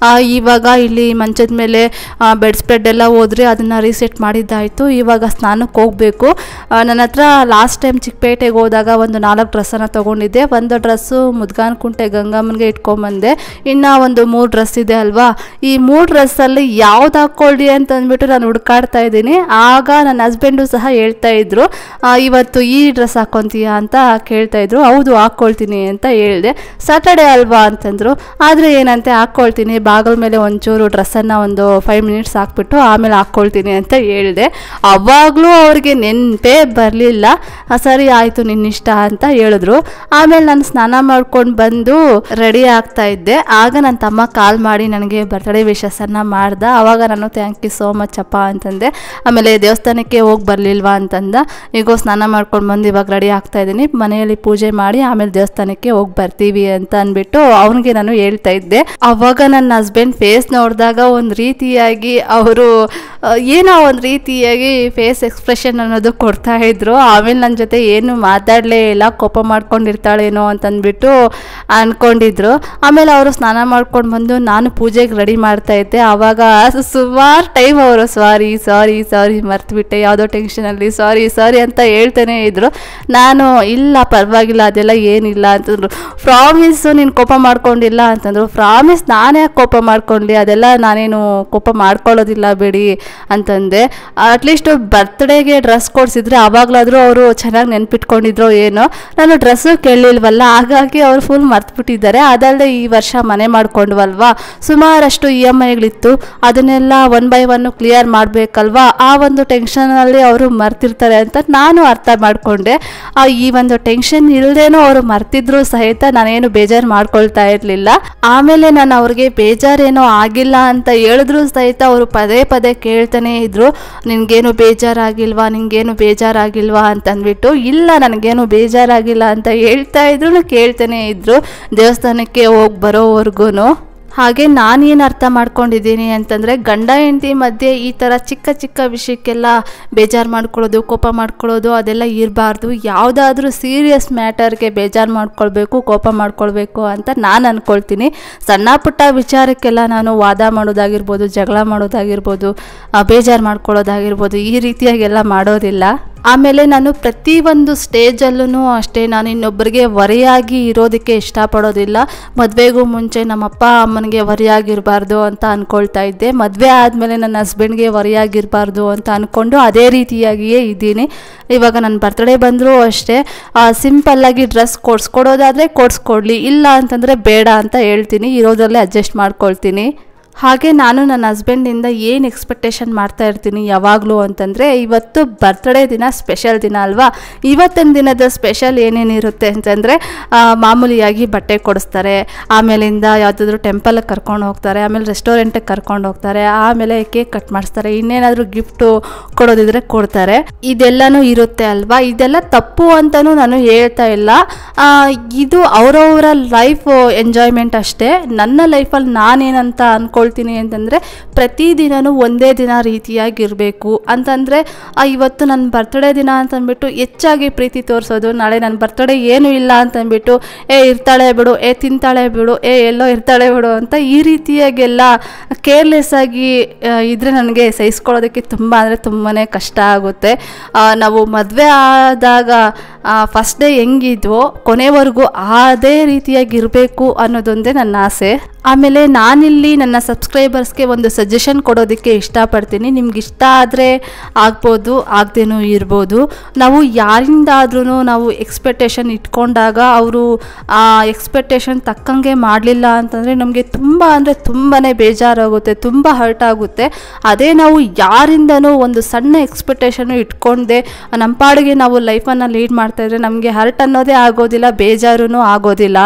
Speaker 1: ಇವಾಗ ಇಲ್ಲಿ ಮಂಚದ ಮೇಲೆ ಬೆಡ್ ಸ್ಪ್ರೆಡ್ ಎಲ್ಲ ಹೋದರೆ ಅದನ್ನು ರೀಸೆಟ್ ಮಾಡಿದ್ದಾಯಿತು. ಇವಾಗ ಸ್ನಾನಕ್ಕೆ ದೇವಸ್ಥಾನಕ್ಕೆ ಹೋಗಬೇಕು. ನನ್ನ ಹತ್ರ ಲಾಸ್ಟ್ ಟೈಮ್ ಚಿಕ್ಕಪೇಟೆಗೆ ಹೋದಾಗ ಒಂದು 4 ಡ್ರೆಸ್ಸನ್ನು ತೊಗೊಂಡಿದ್ದೆ. ಒಂದು ಡ್ರೆಸ್ಸು ಮುದ್ಗಾನಕುಂಟೆ ಗಂಗಮ್ಮನಿಗೆ ಇಟ್ಕೊಂಬಂದೆ, ಇನ್ನು ಒಂದು 3 ಡ್ರೆಸ್ ಇದೆ ಅಲ್ವಾ. ಈ 3 ಡ್ರೆಸ್ಸಲ್ಲಿ ಯಾವ್ದು ಹಾಕ್ಕೊಳ್ಳಿ ಅಂತ ಅಂದ್ಬಿಟ್ಟು ನಾನು ಹುಡುಕಾಡ್ತಾ ಇದ್ದೀನಿ. ಆಗ ನನ್ನ ಹಸ್ಬೆಂಡು ಸಹ ಹೇಳ್ತಾ ಇದ್ರು, ಇವತ್ತು ಈ ಡ್ರೆಸ್ ಹಾಕ್ಕೊತೀಯಾ ಅಂತ ಕೇಳ್ತಾ ಇದ್ರು. ಹೌದು ಹಾಕ್ಕೊಳ್ತೀನಿ ಅಂತ ಹೇಳಿದೆ. ಸ್ಯಾಟರ್ಡೆ ಅಲ್ವಾ ಅಂತಂದರು. ಆದರೆ ಏನಂತೆ ಹಾಕ್ಕೊಳ್ತೀನಿ, ಬಾಗಿಲ ಮೇಲೆ ಒಂಚೂರು ಡ್ರೆಸ್ಸನ್ನು ಒಂದು 5 ಮಿನಿಟ್ಸ್ ಹಾಕ್ಬಿಟ್ಟು ಆಮೇಲೆ ಹಾಕ್ಕೊಳ್ತೀನಿ ಅಂತ ಹೇಳಿದೆ. ಅವಾಗಲೂ ಅವ್ರಿಗೆ ನೆನಪೇ ಬರಲಿಲ್ಲ. ಸರಿ ಆಯಿತು ನಿನ್ನಿಷ್ಟ ಅಂತ ಹೇಳಿದ್ರು. ಆಮೇಲೆ ನಾನು ಸ್ನಾನ ಮಾಡ್ಕೊಂಡು ಬಂದು ರೆಡಿ ಆಗ್ತಾ ಇದ್ದೆ. ಆಗ ನನ್ನ ತಮ್ಮ ಕಾಲ್ ಮಾಡಿ ನನಗೆ ಬರ್ತ್ಡೇ ವಿಶಸ್ಸನ್ನು ಮಾಡ್ದ. ಆವಾಗ ನಾನು ಥ್ಯಾಂಕ್ ಯು ಸೋ ಮಚ್ ಅಪ್ಪ ಅಂತಂದೆ. ಆಮೇಲೆ ದೇವಸ್ಥಾನಕ್ಕೆ ಹೋಗಿ ಬರಲಿಲ್ವಾ ಅಂತಂದ. ಈಗ ಸ್ನಾನ ಮಾಡ್ಕೊಂಡು ಬಂದು ಇವಾಗ ರೆಡಿ ಆಗ್ತಾ ಇದ್ದೀನಿ, ಮನೆಯಲ್ಲಿ ಪೂಜೆ ಮಾಡಿ ಆಮೇಲೆ ದೇವಸ್ಥಾನಕ್ಕೆ ಹೋಗಿ ಬರ್ತೀವಿ ಅಂತ ಅಂದ್ಬಿಟ್ಟು ಅವನಿಗೆ ನಾನು ಹೇಳ್ತಾ ಇದ್ದೆ. ಅವಾಗ ನನ್ನ ಹಸ್ಬೆಂಡ್ ಫೇಸ್ ನೋಡಿದಾಗ ಒಂದು ರೀತಿಯಾಗಿ ಅವರು ಏನೋ ಒಂದು ರೀತಿಯಾಗಿ ಫೇಸ್ ಎಕ್ಸ್ಪ್ರೆಷನ್ ಅನ್ನೋದು ಕೊಡ್ತಾ ಇದ್ರು. ಆಮೇಲೆ ನನ್ನ ಜೊತೆ ಏನು ಮಾತಾಡಲೇ ಇಲ್ಲ, ಕೋಪ ಮಾಡ್ಕೊಂಡಿರ್ತಾಳೇನೋ ಅಂತಂದ್ಬಿಟ್ಟು ಅಂದ್ಕೊಂಡಿದ್ರು. ಆಮೇಲೆ ಅವರು ಸ್ನಾನ ಮಾಡ್ಕೊಂಡು ಬಂದು ನಾನು ಪೂಜೆಗೆ ರೆಡಿ ಮಾಡ್ತಾ ಇದ್ದೆ. ಆವಾಗ ಸುಮಾರು ಟೈಮ್ ಅವರು ಸಾರಿ ಸಾರಿ ಸಾರಿ ಮರ್ತುಬಿಟ್ಟೆ, ಯಾವುದೋ ಟೆನ್ಷನಲ್ಲಿ ಸಾರಿ ಸಾರಿ ಅಂತ ಹೇಳ್ತಾನೆ ಇದ್ರು. ನಾನು ಇಲ್ಲ ಪರವಾಗಿಲ್ಲ ಅದೆಲ್ಲ ಏನಿಲ್ಲ ಅಂತಂದ್ರು. ಪ್ರಾಮಿಸು ನೀನು ಕೋಪ ಮಾಡ್ಕೊಂಡಿಲ್ಲ ಅಂತಂದರು. ಪ್ರಾಮಿಸ್ ನಾನೇ ಕೋಪ ಮಾಡ್ಕೊಂಡ್ಲಿ, ಅದೆಲ್ಲ ನಾನೇನು ಕೋಪ ಮಾಡ್ಕೊಳ್ಳೋದಿಲ್ಲ ಬಿಡಿ ಅಂತಂದೆ. ಅಟ್ಲೀಸ್ಟ್ ಬರ್ತ್ಡೇಗೆ ಡ್ರೆಸ್ ಕೊಡಿಸಿದ್ರೆ ಆವಾಗಲಾದರೂ ಅವರು ಚೆನ್ನಾಗಿ ನೆನ್ಪಿಟ್ಕೊಂಡಿದ್ರು ಏನೋ. ನಾನು ಡ್ರೆಸ್ಸು ಕೇಳಲಿಲ್ವಲ್ಲ, ಹಾಗಾಗಿ ಅವರು ಫುಲ್ ಮರ್ತುಬಿಟ್ಟಿದ್ದಾರೆ. ಅದಲ್ಲದೆ ಈ ವರ್ಷ ಮನೆ ಮಾಡ್ಕೊಂಡ್ವಲ್ವಾ, ಸುಮಾರಷ್ಟು EMIಗಳಿತ್ತು, ಅದನ್ನೆಲ್ಲ 1 by 1 ಕ್ಲಿಯರ್ ಮಾಡಬೇಕಲ್ವಾ. ಆ ಒಂದು ಟೆನ್ಷನಲ್ಲಿ ಅವರು ಮರ್ತಿರ್ತಾರೆ ಅಂತ ನಾನು ಅರ್ಥ ಮಾಡಿಕೊಂಡೆ. ಈ ಒಂದು ಟೆನ್ಷನ್ ಇಲ್ಲದೇನೋ ಅವರು ಮರ್ತಿದ್ರು ಸಹಿತ ನಾನೇನು ಬೇಜಾರು ಮಾಡ್ಕೊಳ್ತಾ ಇರಲಿಲ್ಲ. ಆಮೇಲೆ ನಾನು ಅವ್ರಿಗೆ ಬೇಜಾರೇನೋ ಆಗಿಲ್ಲ ಅಂತ ಹೇಳಿದ್ರು ಸಹಿತ ಅವರು ಪದೇ ಪದೇ ಕೇಳ್ತಾನೆ ಇದ್ರು, ನಿನಗೇನು ಬೇಜಾರಾಗಿಲ್ವಾ ನಿನಗೇನು ಬೇಜಾರಾಗಿಲ್ವಾ ಅಂತಂದ್ಬಿಟ್ಟು. ಇಲ್ಲ ನನಗೇನು ಬೇಜಾರಾಗಿಲ್ಲ ಅಂತ ಹೇಳ್ತಾ ಇದ್ರು, ಕೇಳ್ತಾನೆ ಇದ್ರು ದೇವಸ್ಥಾನಕ್ಕೆ ಹೋಗಿ ಬರೋವರೆಗೂ. ಹಾಗೆ ನಾನೇನು ಅರ್ಥ ಮಾಡ್ಕೊಂಡಿದ್ದೀನಿ ಅಂತಂದರೆ, ಗಂಡ ಹೆಂಡತಿ ಮಧ್ಯೆ ಈ ಥರ ಚಿಕ್ಕ ಚಿಕ್ಕ ವಿಷಯಕ್ಕೆಲ್ಲ ಬೇಜಾರು ಮಾಡ್ಕೊಳ್ಳೋದು, ಕೋಪ ಮಾಡ್ಕೊಳ್ಳೋದು ಅದೆಲ್ಲ ಇರಬಾರ್ದು. ಯಾವುದಾದ್ರೂ ಸೀರಿಯಸ್ ಮ್ಯಾಟರ್ಗೆ ಬೇಜಾರು ಮಾಡ್ಕೊಳ್ಬೇಕು, ಕೋಪ ಮಾಡ್ಕೊಳ್ಬೇಕು ಅಂತ ನಾನು ಅಂದ್ಕೊಳ್ತೀನಿ. ಸಣ್ಣ ಪುಟ್ಟ ವಿಚಾರಕ್ಕೆಲ್ಲ ನಾನು ವಾದ ಮಾಡೋದಾಗಿರ್ಬೋದು, ಜಗಳ ಮಾಡೋದಾಗಿರ್ಬೋದು, ಬೇಜಾರು ಮಾಡ್ಕೊಳ್ಳೋದಾಗಿರ್ಬೋದು, ಈ ರೀತಿಯಾಗೆಲ್ಲ ಮಾಡೋದಿಲ್ಲ. ಆಮೇಲೆ ನಾನು ಪ್ರತಿಯೊಂದು ಸ್ಟೇಜಲ್ಲೂ ಅಷ್ಟೇ, ನಾನು ಇನ್ನೊಬ್ಬರಿಗೆ ಹೊರೆಯಾಗಿ ಇರೋದಕ್ಕೆ ಇಷ್ಟಪಡೋದಿಲ್ಲ. ಮದುವೆಗೂ ಮುಂಚೆ ನಮ್ಮಪ್ಪ ಅಮ್ಮನಿಗೆ ಹೊರೆಯಾಗಿರಬಾರ್ದು ಅಂತ ಅಂದ್ಕೊಳ್ತಾ ಇದ್ದೆ. ಮದುವೆ ಆದಮೇಲೆ ನನ್ನ ಹಸ್ಬೆಂಡ್ಗೆ ಹೊರೆಯಾಗಿರಬಾರ್ದು ಅಂತ ಅಂದ್ಕೊಂಡು ಅದೇ ರೀತಿಯಾಗಿಯೇ ಇದ್ದೀನಿ. ಇವಾಗ ನನ್ನ ಬರ್ತ್ಡೇ ಬಂದರೂ ಅಷ್ಟೇ, ಸಿಂಪಲ್ಲಾಗಿ ಡ್ರೆಸ್ ಕೊಡಿಸ್ಕೊಡೋದಾದರೆ ಕೊಡಿಸ್ಕೊಡ್ಲಿ, ಇಲ್ಲ ಅಂತಂದರೆ ಬೇಡ ಅಂತ ಹೇಳ್ತೀನಿ, ಇರೋದ್ರಲ್ಲೇ ಅಡ್ಜಸ್ಟ್ ಮಾಡ್ಕೊಳ್ತೀನಿ. ಹಾಗೆ ನಾನು ನನ್ನ ಹಸ್ಬೆಂಡಿಂದ ಏನು ಎಕ್ಸ್ಪೆಕ್ಟೇಷನ್ ಮಾಡ್ತಾ ಇರ್ತೀನಿ ಯಾವಾಗಲೂ ಅಂತಂದರೆ, ಇವತ್ತು ಬರ್ತ್ಡೇ ದಿನ ಸ್ಪೆಷಲ್ ದಿನ ಅಲ್ವಾ, ಇವತ್ತಿನ ದಿನದ ಸ್ಪೆಷಲ್ ಏನೇನಿರುತ್ತೆ ಅಂತಂದರೆ, ಮಾಮೂಲಿಯಾಗಿ ಬಟ್ಟೆ ಕೊಡಿಸ್ತಾರೆ, ಆಮೇಲಿಂದ ಯಾವುದಾದ್ರೂ ಟೆಂಪಲ್ಗೆ ಕರ್ಕೊಂಡು ಹೋಗ್ತಾರೆ, ಆಮೇಲೆ ರೆಸ್ಟೋರೆಂಟಿಗೆ ಕರ್ಕೊಂಡು ಹೋಗ್ತಾರೆ, ಆಮೇಲೆ ಕೇಕ್ ಕಟ್ ಮಾಡಿಸ್ತಾರೆ, ಇನ್ನೇನಾದರೂ ಗಿಫ್ಟು ಕೊಡೋದಿದ್ರೆ ಕೊಡ್ತಾರೆ. ಇದೆಲ್ಲನೂ ಇರುತ್ತೆ ಅಲ್ವಾ. ಇದೆಲ್ಲ ತಪ್ಪು ಅಂತಲೂ ನಾನು ಹೇಳ್ತಾ ಇಲ್ಲ, ಇದು ಅವರವರ ಲೈಫ್ ಎಂಜಾಯ್ಮೆಂಟ್ ಅಷ್ಟೇ. ನನ್ನ ಲೈಫಲ್ಲಿ ನಾನೇನಂತ ಅಂದ್ಕೊಳ್ತೀನಿ ಅಂತಂದರೆ, ಪ್ರತಿದಿನವೂ ಒಂದೇ ದಿನ ರೀತಿಯಾಗಿರಬೇಕು ಅಂತಂದರೆ, ಇವತ್ತು ನನ್ನ ಬರ್ತ್ಡೇ ದಿನ ಅಂತಂದ್ಬಿಟ್ಟು ಹೆಚ್ಚಾಗಿ ಪ್ರೀತಿ ತೋರಿಸೋದು, ನಾಳೆ ನನ್ನ ಬರ್ತ್ಡೇ ಏನೂ ಇಲ್ಲ ಅಂತಂದ್ಬಿಟ್ಟು ಇರ್ತಾಳೆ ಬಿಡು, ತಿಂತಾಳೆ ಬಿಡು, ಎಲ್ಲೋ ಇರ್ತಾಳೆ ಬಿಡು ಅಂತ ಈ ರೀತಿಯಾಗೆಲ್ಲ ಕೇರ್ಲೆಸ್ ಆಗಿ ಇದ್ದರೆ ನನಗೆ ಸಹಿಸ್ಕೊಳ್ಳೋದಕ್ಕೆ ತುಂಬ ಅಂದರೆ ತುಂಬಾ ಕಷ್ಟ ಆಗುತ್ತೆ. ನಾವು ಮದುವೆ ಆದಾಗ ಫಸ್ಟ್ ಡೇ ಹೆಂಗಿದ್ವೋ ಕೊನೆವರೆಗೂ ಅದೇ ರೀತಿಯಾಗಿರಬೇಕು ಅನ್ನೋದೊಂದೇ ನನ್ನ ಆಸೆ. ಆಮೇಲೆ ನಾನಿಲ್ಲಿ ನನ್ನ ಸಬ್ಸ್ಕ್ರೈಬರ್ಸ್ಗೆ ಒಂದು ಸಜೆಷನ್ ಕೊಡೋದಕ್ಕೆ ಇಷ್ಟಪಡ್ತೀನಿ. ನಿಮ್ಗೆ ಇಷ್ಟ ಆದರೆ ಆಗ್ಬೋದು, ಆಗದೇನೂ ಇರ್ಬೋದು. ನಾವು ಯಾರಿಂದಾದ್ರೂ ನಾವು ಎಕ್ಸ್ಪೆಕ್ಟೇಷನ್ ಇಟ್ಕೊಂಡಾಗ ಅವರು ಆ ಎಕ್ಸ್ಪೆಕ್ಟೇಷನ್ ತಕ್ಕಂಗೆ ಮಾಡಲಿಲ್ಲ ಅಂತಂದರೆ ನಮಗೆ ತುಂಬ ಅಂದರೆ ತುಂಬಾ ಬೇಜಾರಾಗುತ್ತೆ, ತುಂಬ ಹರ್ಟ್ ಆಗುತ್ತೆ. ಅದೇ ನಾವು ಯಾರಿಂದನೂ ಒಂದು ಸಣ್ಣ ಎಕ್ಸ್ಪೆಕ್ಟೇಷನ್ನು ಇಟ್ಕೊಂಡೆ ನಮ್ಮ ಪಾಡಿಗೆ ನಾವು ಲೈಫನ್ನು ಲೀಡ್ ಮಾಡ್ತಾಯಿದ್ರೆ ನಮಗೆ ಹರ್ಟ್ ಅನ್ನೋದೇ ಆಗೋದಿಲ್ಲ, ಬೇಜಾರೂ ಆಗೋದಿಲ್ಲ.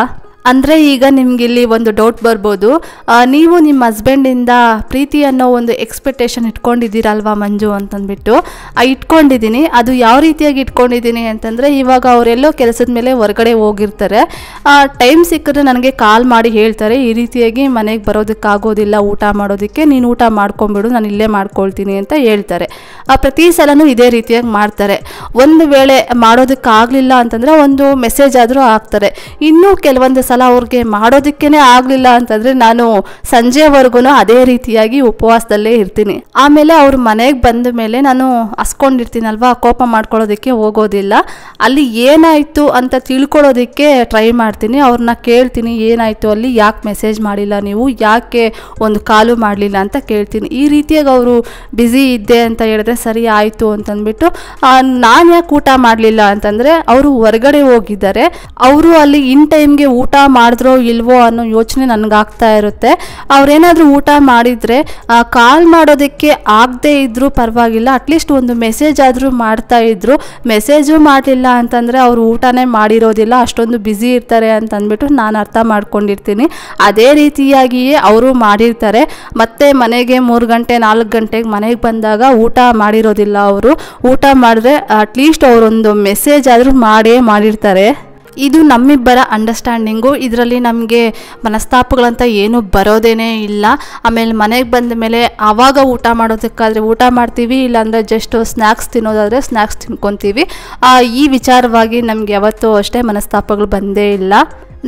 Speaker 1: ಅಂದರೆ ಈಗ ನಿಮಗಿಲ್ಲಿ ಒಂದು ಡೌಟ್ ಬರ್ಬೋದು, ನೀವು ನಿಮ್ಮ ಹಸ್ಬೆಂಡಿಂದ ಪ್ರೀತಿ ಅನ್ನೋ ಒಂದು ಎಕ್ಸ್ಪೆಕ್ಟೇಷನ್ ಇಟ್ಕೊಂಡಿದ್ದೀರಲ್ವಾ ಮಂಜು ಅಂತಂದ್ಬಿಟ್ಟು. ಇಟ್ಕೊಂಡಿದ್ದೀನಿ. ಅದು ಯಾವ ರೀತಿಯಾಗಿ ಇಟ್ಕೊಂಡಿದ್ದೀನಿ ಅಂತಂದರೆ, ಇವಾಗ ಅವರೆಲ್ಲೋ ಕೆಲಸದ ಮೇಲೆ ಹೊರಗಡೆ ಹೋಗಿರ್ತಾರೆ, ಟೈಮ್ ಸಿಕ್ಕಿದ್ರೆ ನನಗೆ ಕಾಲ್ ಮಾಡಿ ಹೇಳ್ತಾರೆ, ಈ ರೀತಿಯಾಗಿ ಮನೆಗೆ ಬರೋದಕ್ಕಾಗೋದಿಲ್ಲ ಊಟ ಮಾಡೋದಕ್ಕೆ, ನೀನು ಊಟ ಮಾಡ್ಕೊಂಬಿಡು, ನಾನು ಇಲ್ಲೇ ಮಾಡ್ಕೊಳ್ತೀನಿ ಅಂತ ಹೇಳ್ತಾರೆ. ಪ್ರತಿ ಸಲನೂ ಇದೇ ರೀತಿಯಾಗಿ ಮಾಡ್ತಾರೆ. ಒಂದು ವೇಳೆ ಮಾಡೋದಕ್ಕಾಗಲಿಲ್ಲ ಅಂತಂದರೆ ಒಂದು ಮೆಸೇಜ್ ಆದರೂ ಹಾಕ್ತಾರೆ. ಇನ್ನೂ ಕೆಲವೊಂದು ಸಲ ಅವ್ರಿಗೆ ಮಾಡೋದಕ್ಕೇ ಆಗಲಿಲ್ಲ ಅಂತಂದರೆ ನಾನು ಸಂಜೆವರೆಗೂ ಅದೇ ರೀತಿಯಾಗಿ ಉಪವಾಸದಲ್ಲೇ ಇರ್ತೀನಿ. ಆಮೇಲೆ ಅವ್ರ ಮನೆಗೆ ಬಂದ ಮೇಲೆ ನಾನು ಹಸ್ಕೊಂಡಿರ್ತೀನಲ್ವ, ಕೋಪ ಮಾಡ್ಕೊಳ್ಳೋದಕ್ಕೆ ಹೋಗೋದಿಲ್ಲ. ಅಲ್ಲಿ ಏನಾಯಿತು ಅಂತ ತಿಳ್ಕೊಳ್ಳೋದಕ್ಕೆ ಟ್ರೈ ಮಾಡ್ತೀನಿ. ಅವ್ರನ್ನ ಕೇಳ್ತೀನಿ, ಏನಾಯಿತು ಅಲ್ಲಿ, ಯಾಕೆ ಮೆಸೇಜ್ ಮಾಡಿಲ್ಲ ನೀವು, ಯಾಕೆ ಒಂದು ಕಾಲು ಮಾಡಲಿಲ್ಲ ಅಂತ ಕೇಳ್ತೀನಿ. ಈ ರೀತಿಯಾಗಿ ಅವರು ಬ್ಯುಸಿ ಇದ್ದೆ ಅಂತ ಹೇಳಿದ್ರೆ ಸರಿ ಆಯಿತು ಅಂತಂದ್ಬಿಟ್ಟು, ನಾನು ಯಾಕೆ ಊಟ ಮಾಡಲಿಲ್ಲ ಅಂತಂದರೆ ಅವರು ಹೊರಗಡೆ ಹೋಗಿದ್ದಾರೆ. ಅವರು ಅಲ್ಲಿ ಇನ್ ಟೈಮ್ಗೆ ಊಟ ಮಾಡಿದ್ರೋ ಇಲ್ವೋ ಅನ್ನೋ ಯೋಚನೆ ನನಗಾಗ್ತಾ ಇರುತ್ತೆ. ಅವ್ರೇನಾದರೂ ಊಟ ಮಾಡಿದರೆ ಕಾಲ್ ಮಾಡೋದಕ್ಕೆ ಆಗದೆ ಇದ್ದರೂ ಪರವಾಗಿಲ್ಲ, ಅಟ್ಲೀಸ್ಟ್ ಒಂದು ಮೆಸೇಜ್ ಆದರೂ ಮಾಡ್ತಾ ಇದ್ರು. ಮೆಸೇಜು ಮಾಡಲಿಲ್ಲ ಅಂತಂದರೆ ಅವರು ಊಟನೇ ಮಾಡಿರೋದಿಲ್ಲ, ಅಷ್ಟೊಂದು ಬ್ಯುಸಿ ಇರ್ತಾರೆ ಅಂತ ಅಂದ್ಬಿಟ್ಟು ನಾನು ಅರ್ಥ ಮಾಡ್ಕೊಂಡಿರ್ತೀನಿ. ಅದೇ ರೀತಿಯಾಗಿಯೇ ಅವರು ಮಾಡಿರ್ತಾರೆ. ಮತ್ತೆ ಮನೆಗೆ 3 ಗಂಟೆ 4 ಗಂಟೆಗೆ ಮನೆಗೆ ಬಂದಾಗ ಊಟ ಮಾಡಿರೋದಿಲ್ಲ. ಅವರು ಊಟ ಮಾಡಿದ್ರೆ ಅಟ್ಲೀಸ್ಟ್ ಅವರೊಂದು ಮೆಸೇಜ್ ಆದರೂ ಮಾಡಿರ್ತಾರೆ. ಇದು ನಮ್ಮಿಬ್ಬರ ಅಂಡರ್ಸ್ಟ್ಯಾಂಡಿಂಗು. ಇದರಲ್ಲಿ ನಮಗೆ ಮನಸ್ತಾಪಗಳಂತ ಏನೂ ಬರೋದೇನೇ ಇಲ್ಲ. ಆಮೇಲೆ ಮನೆಗೆ ಬಂದ ಮೇಲೆ ಆವಾಗ ಊಟ ಮಾಡೋದಕ್ಕಾದರೆ ಊಟ ಮಾಡ್ತೀವಿ, ಇಲ್ಲಾಂದರೆ ಜಸ್ಟ್ ಸ್ನ್ಯಾಕ್ಸ್ ತಿನ್ನೋದಾದರೆ ಸ್ನ್ಯಾಕ್ಸ್ ತಿನ್ಕೊತೀವಿ. ಈ ವಿಚಾರವಾಗಿ ನಮಗೆ ಯಾವತ್ತೂ ಅಷ್ಟೇ ಮನಸ್ತಾಪಗಳು ಬಂದೇ ಇಲ್ಲ.